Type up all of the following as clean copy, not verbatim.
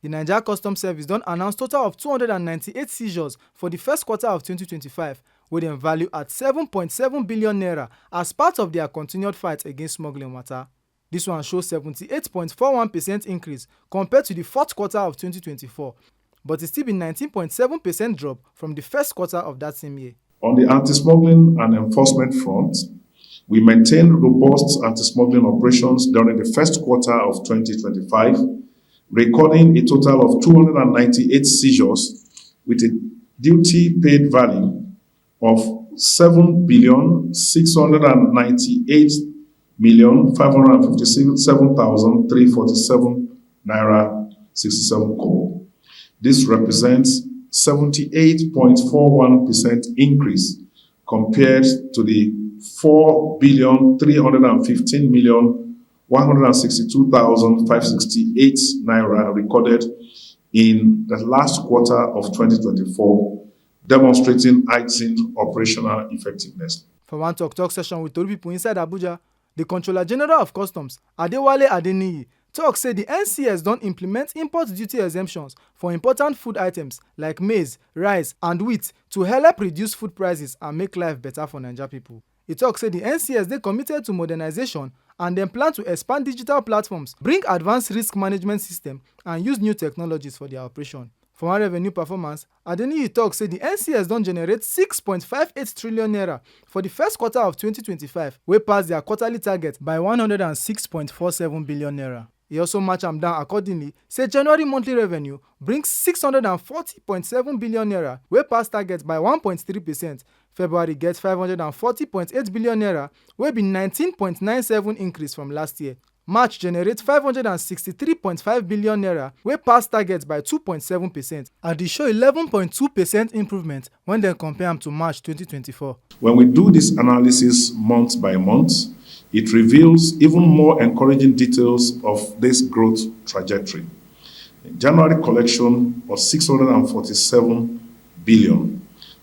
The Naija Customs Service don announce total of 298 seizures for the first quarter of 2025, wey dem value at 7.7 billion naira as part of their continued fight against smuggling matter. This one shows 78.41% increase compared to the fourth quarter of 2024, but it still be 19.7% drop from the first quarter of that same year. On the anti-smuggling and enforcement front, we maintained robust anti-smuggling operations during the first quarter of 2025, recording a total of 298 seizures with a duty paid value of 7,698,557,347 naira 67 kobo. This represents 78.41% increase compared to the 4,315,162,568 naira recorded in the last quarter of 2024, demonstrating heightened operational effectiveness. For one talk session with Tori people inside Abuja, the Controller General of Customs, Adewale Adeniyi, talk say the NCS don implement import duty exemptions for important food items like maize, rice, and wheat to help reduce food prices and make life better for Naija people. He talk say the NCS dey committed to modernization and dem plan to expand digital platforms, bring advanced risk management system, and use new technologies for their operation. For one revenue performance, Adeniyi talk say the NCS don generate 6.58 trillion naira for the first quarter of 2025, wey pass their quarterly target by 106.47 billion naira. He also match am down accordingly, say January monthly revenue brings 640.7 billion naira, wey pass target by 1.3%. February get 540.8 billion naira, wey be 19.97 increase from last year. March generate 563.5 billion naira, wey pass target by 2.7%, and e show 11.2% improvement when dem compare am to March 2024. When we do this analysis month by month, it reveals even more encouraging details of this growth trajectory. January collection of 647 billion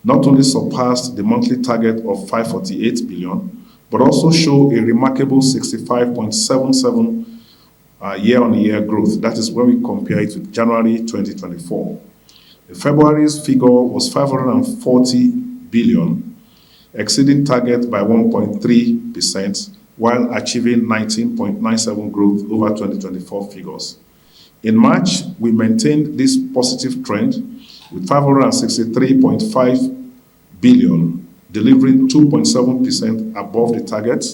not only surpassed the monthly target of 548 billion, but also show a remarkable 65.77 year-on-year growth. That is when we compare it with January 2024. February's figure was 540 billion, exceeding target by 1.3%, while achieving 19.97 growth over 2024 figures. In March, we maintained this positive trend with 563.5 billion, delivering 2.7% above the target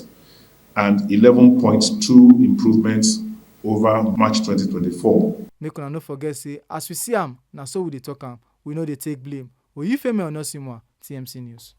and 11.2 improvements over March 2024. Make una no forget say as we see am, na so we dey talk am. We no dey take blame. Oyifemi Onosimo, TMC News.